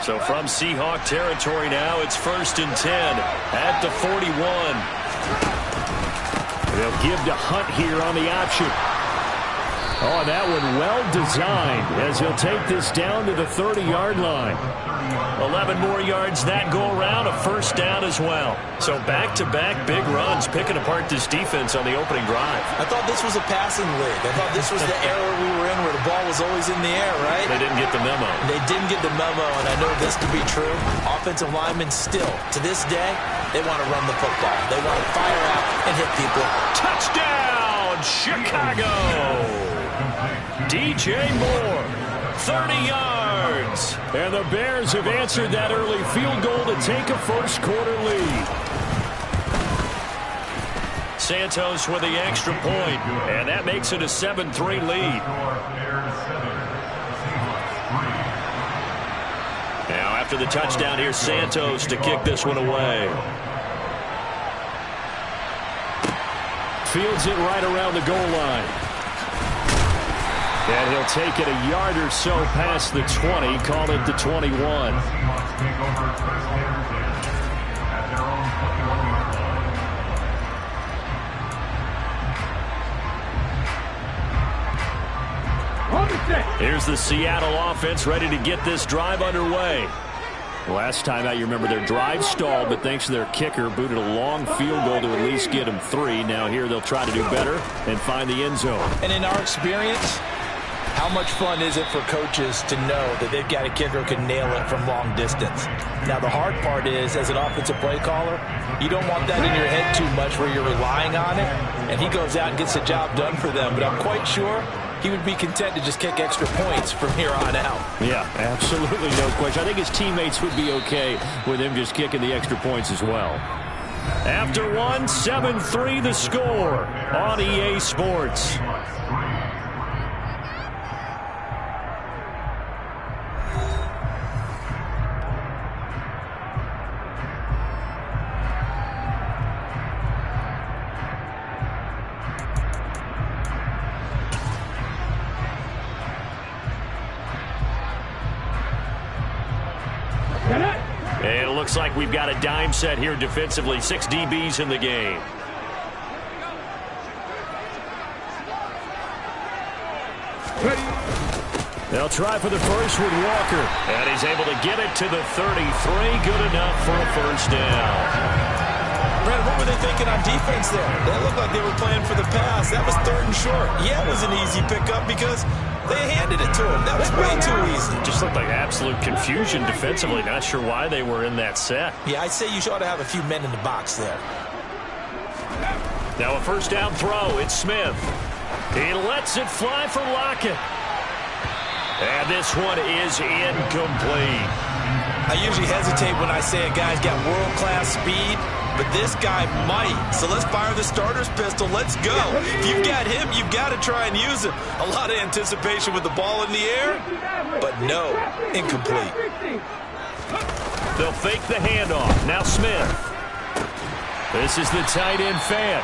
So from Seahawk territory now, it's 1st and 10 at the 41. They'll give to Hunt here on the option. Oh, that one well designed as he'll take this down to the 30-yard line. 11 more yards that go around, a 1st down as well. So back-to-back big runs, picking apart this defense on the opening drive. I thought this was a passing league. I thought this was the era we were in where the ball was always in the air, right? They didn't get the memo. They didn't get the memo, and I know this to be true. Offensive linemen still, to this day, they want to run the football. They want to fire out and hit people. Touchdown, Chicago! DJ Moore, 30 yards. And the Bears have answered that early field goal to take a first-quarter lead. Santos with the extra point, and that makes it a 7-3 lead. Now, after the touchdown, here's Santos to kick this one away. Fields it right around the goal line. And he'll take it a yard or so past the 20, call it the 21. Here's the Seattle offense ready to get this drive underway. Last time out, you remember their drive stalled, but thanks to their kicker, booted a long field goal to at least get them 3. Now here they'll try to do better and find the end zone. And in our experience, how much fun is it for coaches to know that they've got a kicker who can nail it from long distance? Now, the hard part is, as an offensive play caller, you don't want that in your head too much where you're relying on it, and he goes out and gets the job done for them. But I'm quite sure he would be content to just kick extra points from here on out. Yeah, absolutely no question. I think his teammates would be okay with him just kicking the extra points as well. After one, 7-3 the score on EA Sports. And it looks like we've got a dime set here defensively. 6 DBs in the game. They'll try for the first with Walker. And he's able to get it to the 33. Good enough for a first down. Brad, what were they thinking on defense there? That looked like they were playing for the pass. That was 3rd and short. Yeah, it was an easy pickup because they handed it to him. That was way too easy. Just looked like absolute confusion defensively. Not sure why they were in that set. Yeah, I'd say you ought to have a few men in the box there. Now a first down throw. It's Smith. He lets it fly for Lockett. And this one is incomplete. I usually hesitate when I say a guy's got world-class speed, but this guy might. So let's fire the starter's pistol. Let's go. If you've got him, you've got to try and use him. A lot of anticipation with the ball in the air, but no, incomplete. They'll fake the handoff. Now Smith. This is the tight end fan.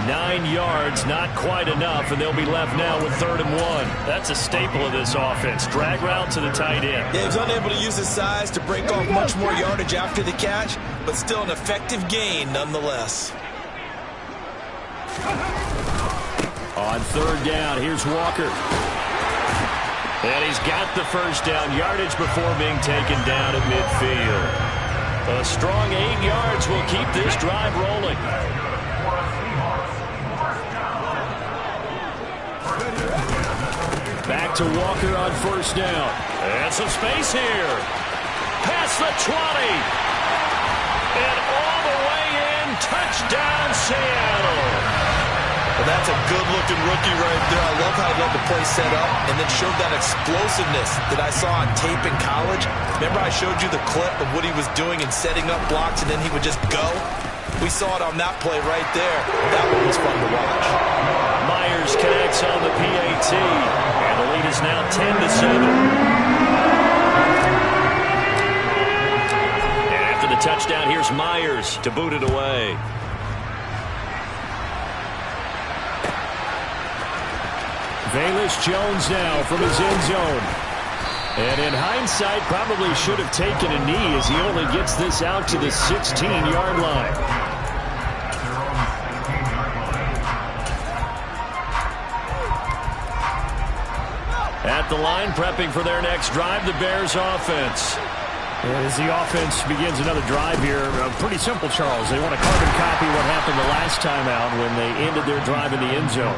9 yards, not quite enough, and they'll be left now with 3rd and 1. That's a staple of this offense. Drag route to the tight end. Yeah, he was unable to use his size to break off much more yardage after the catch, but still an effective gain nonetheless. On 3rd down, here's Walker. And he's got the first down yardage before being taken down at midfield. A strong 8 yards will keep this drive rolling. Back to Walker on first down. And some space here. Past the 20. And all the way in. Touchdown, Seattle. Well, that's a good-looking rookie right there. I love how he got the play set up and then showed that explosiveness that I saw on tape in college. Remember I showed you the clip of what he was doing and setting up blocks, and then he would just go? We saw it on that play right there. That one was fun to watch. Myers connects on the PAT, and the lead is now 10-7. And after the touchdown, here's Myers to boot it away. Velus Jones now from his end zone. And in hindsight, probably should have taken a knee as he only gets this out to the 16-yard line. At the line, prepping for their next drive, the Bears offense. And as the offense begins another drive here, pretty simple, Charles. They want to carbon copy what happened the last time out when they ended their drive in the end zone.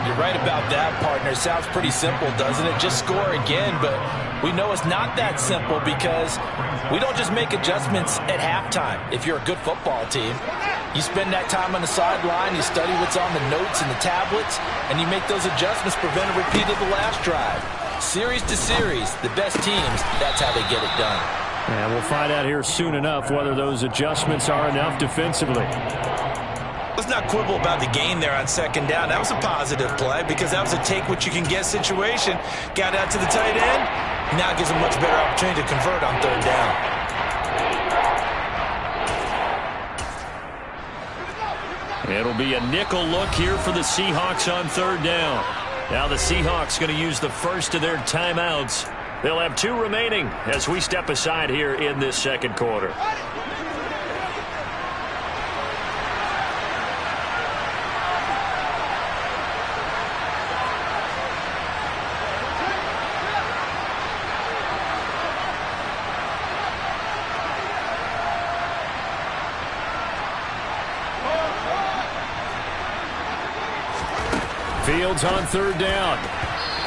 You're right about that, partner. Sounds pretty simple, doesn't it? Just score again, but we know it's not that simple because we don't just make adjustments at halftime if you're a good football team. You spend that time on the sideline, you study what's on the notes and the tablets, and you make those adjustments, prevent a repeat of the last drive. Series to series, the best teams, that's how they get it done. And we'll find out here soon enough whether those adjustments are enough defensively. Let's not quibble about the gain there on second down. That was a positive play because that was a take-what-you-can-get situation. Got out to the tight end. Now it gives them much better opportunity to convert on third down. It'll be a nickel look here for the Seahawks on third down. Now the Seahawks going to use the first of their timeouts. They'll have 2 remaining as we step aside here in this second quarter. Fields on third down.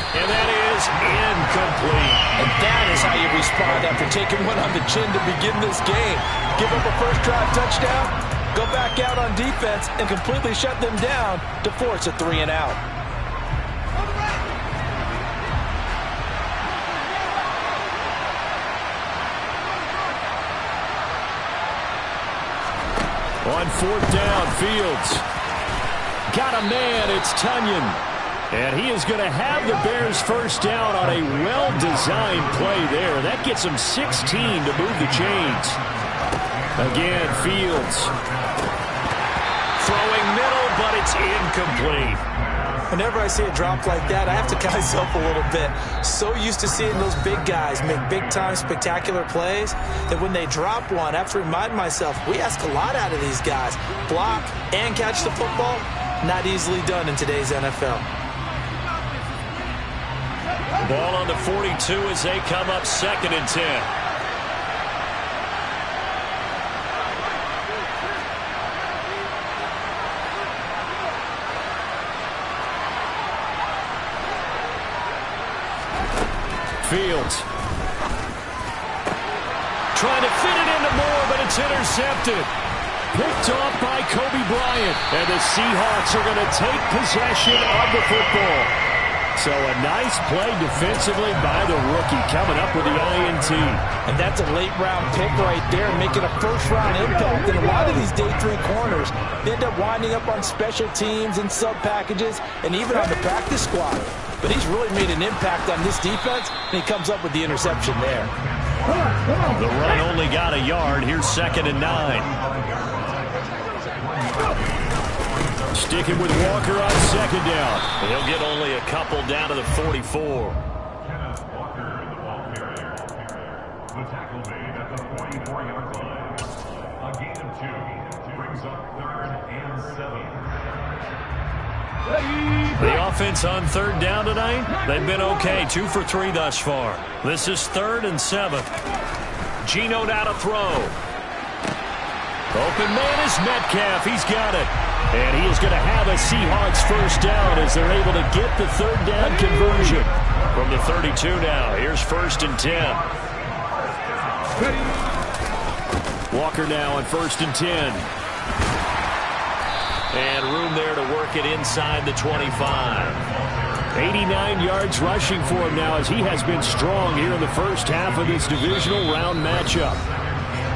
And that is incomplete. And that is how you respond after taking one on the chin to begin this game. Give up a first drive touchdown, go back out on defense, and completely shut them down to force a 3-and-out. On fourth down, Fields. Got a man, it's Tunyon. And he is going to have the Bears first down on a well-designed play there. That gets him 16 to move the chains. Again, Fields. Throwing middle, but it's incomplete. Whenever I see a drop like that, I have to cut myself a little bit. So used to seeing those big guys make big-time spectacular plays that when they drop one, I have to remind myself, we ask a lot out of these guys. Block and catch the football, not easily done in today's NFL. Ball on the 42 as they come up 2nd and 10. Fields. Trying to fit it into Moore, but it's intercepted. Picked off by Kobe Bryant. And the Seahawks are going to take possession of the football. So a nice play defensively by the rookie coming up with the INT. And that's a late-round pick right there, making a first-round impact. And a lot of these day 3 corners end up winding up on special teams and sub-packages and even on the practice squad. But he's really made an impact on this defense, and he comes up with the interception there. The run only got a yard. Here's 2nd and 9. Sticking with Walker on 2nd down. He'll get only a couple down to the 44. Walker, the ball carrier. The tackle made at the 44-yard line. A gain of 2 brings up 3rd and 7. The offense on third down tonight, they've been okay. 2 for 3 thus far. This is 3rd and 7. Geno now to throw. Open man is Metcalf. He's got it. And he is going to have a Seahawks first down as they're able to get the third down conversion. From the 32 now, here's 1st and 10. Walker now on 1st and 10. And room there to work it inside the 25. 89 yards rushing for him now as he has been strong here in the first half of this divisional round matchup.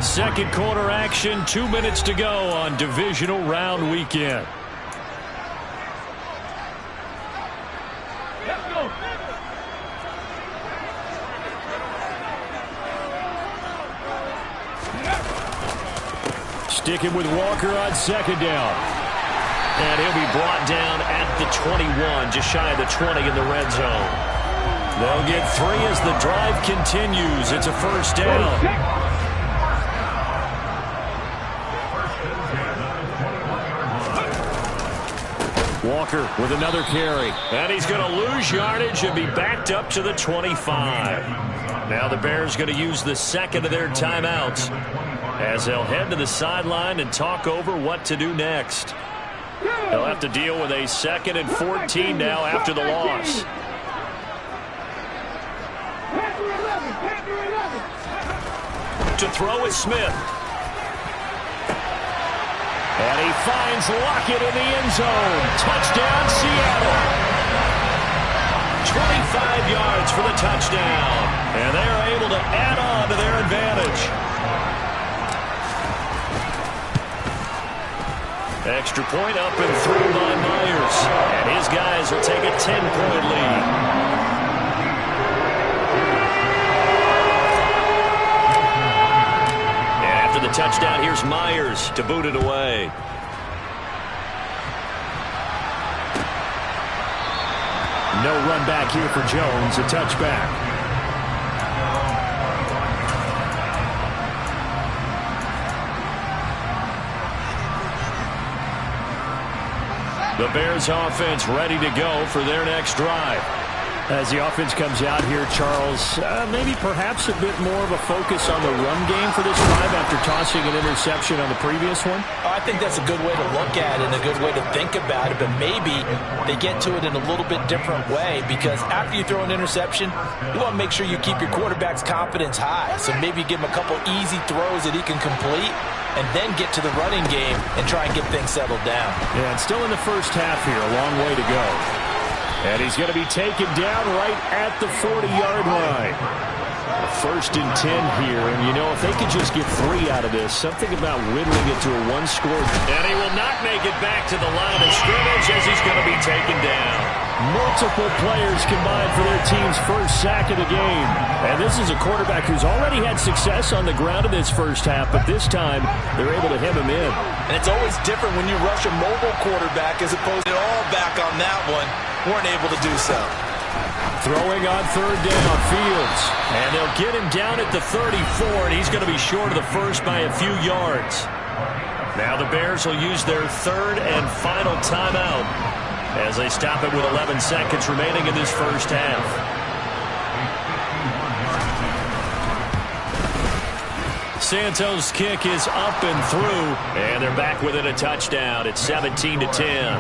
Second quarter action, 2 minutes to go on divisional round weekend. Sticking with Walker on 2nd down. And he'll be brought down at the 21, just shy of the 20 in the red zone. They'll get 3 as the drive continues. It's a first down. Walker with another carry. And he's going to lose yardage and be backed up to the 25. Now the Bears going to use the second of their timeouts as they'll head to the sideline and talk over what to do next. They'll have to deal with a 2nd and 14 now after the loss. To throw is Smith. And he finds Lockett in the end zone. Touchdown, Seattle. 25 yards for the touchdown. And they're able to add on to their advantage. Extra point up and through by Myers. And his guys will take a 10-point lead. The touchdown, here's Myers to boot it away. No run back here for Jones, a touchback. The Bears offense ready to go for their next drive. As the offense comes out here, Charles, maybe perhaps a bit more of a focus on the run game for this drive after tossing an interception on the previous one? I think that's a good way to look at it and a good way to think about it, but maybe they get to it in a little bit different way because after you throw an interception, you want to make sure you keep your quarterback's confidence high. So maybe give him a couple easy throws that he can complete and then get to the running game and try and get things settled down. Yeah, and still in the first half here, a long way to go. And he's going to be taken down right at the 40-yard line. First and 10 here. And, you know, if they could just get 3 out of this, something about whittling it to a one-score. And he will not make it back to the line of scrimmage as he's going to be taken down. Multiple players combined for their team's first sack of the game. And this is a quarterback who's already had success on the ground in this first half, but this time they're able to hem him in. And it's always different when you rush a mobile quarterback as opposed to all back on that one. Weren't able to do so. Throwing on third down, Fields. And they'll get him down at the 34, and he's going to be short of the first by a few yards. Now the Bears will use their third and final timeout as they stop it with 11 seconds remaining in this first half. Santos' kick is up and through, and they're back within a touchdown. It's 17-10.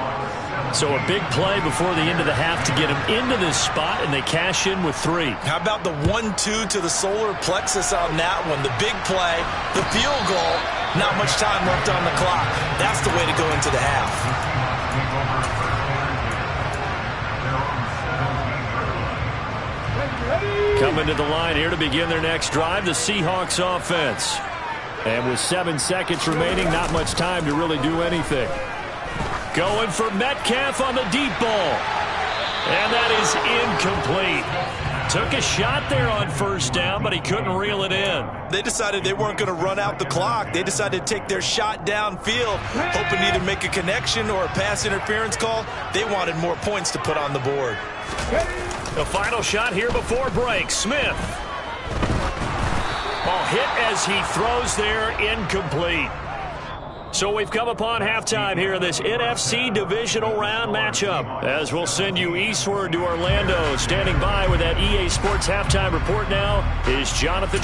So a big play before the end of the half to get him into this spot, and they cash in with 3. How about the 1-2 to the solar plexus on that one? The big play, the field goal, not much time left on the clock. That's the way to go into the half. Coming to the line here to begin their next drive, the Seahawks offense. And with 7 seconds remaining, not much time to really do anything. Going for Metcalf on the deep ball. And that is incomplete. Took a shot there on first down, but he couldn't reel it in. They decided they weren't going to run out the clock. They decided to take their shot downfield, hoping to either make a connection or a pass interference call. They wanted more points to put on the board. The final shot here before break. Smith. Ball hit as he throws there, incomplete. So we've come upon halftime here in this NFC divisional round matchup. As we'll send you eastward to Orlando. Standing by with that EA Sports halftime report now is Jonathan.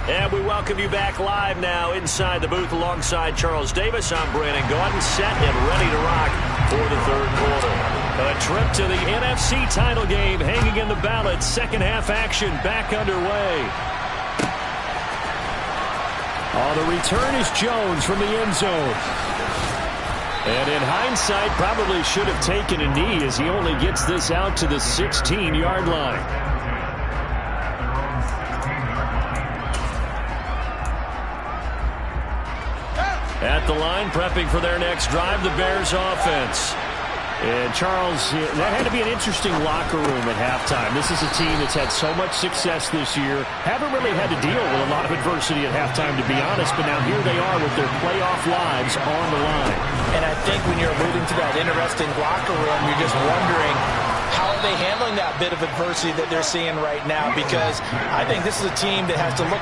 And we welcome you back live now inside the booth alongside Charles Davis. I'm Brandon Gaudin, set and ready to rock for the third quarter. A trip to the NFC title game hanging in the balance. Second half action back underway. The return is Jones from the end zone. And in hindsight, probably should have taken a knee as he only gets this out to the 16-yard line. At the line, prepping for their next drive, the Bears offense. And Charles, that had to be an interesting locker room at halftime. This is a team that's had so much success this year. Haven't really had to deal with a lot of adversity at halftime, to be honest, but now here they are with their playoff lives on the line. And I think when you're alluding to that interesting locker room, you're just wondering, how are they handling that bit of adversity that they're seeing right now? Because I think this is a team that has to look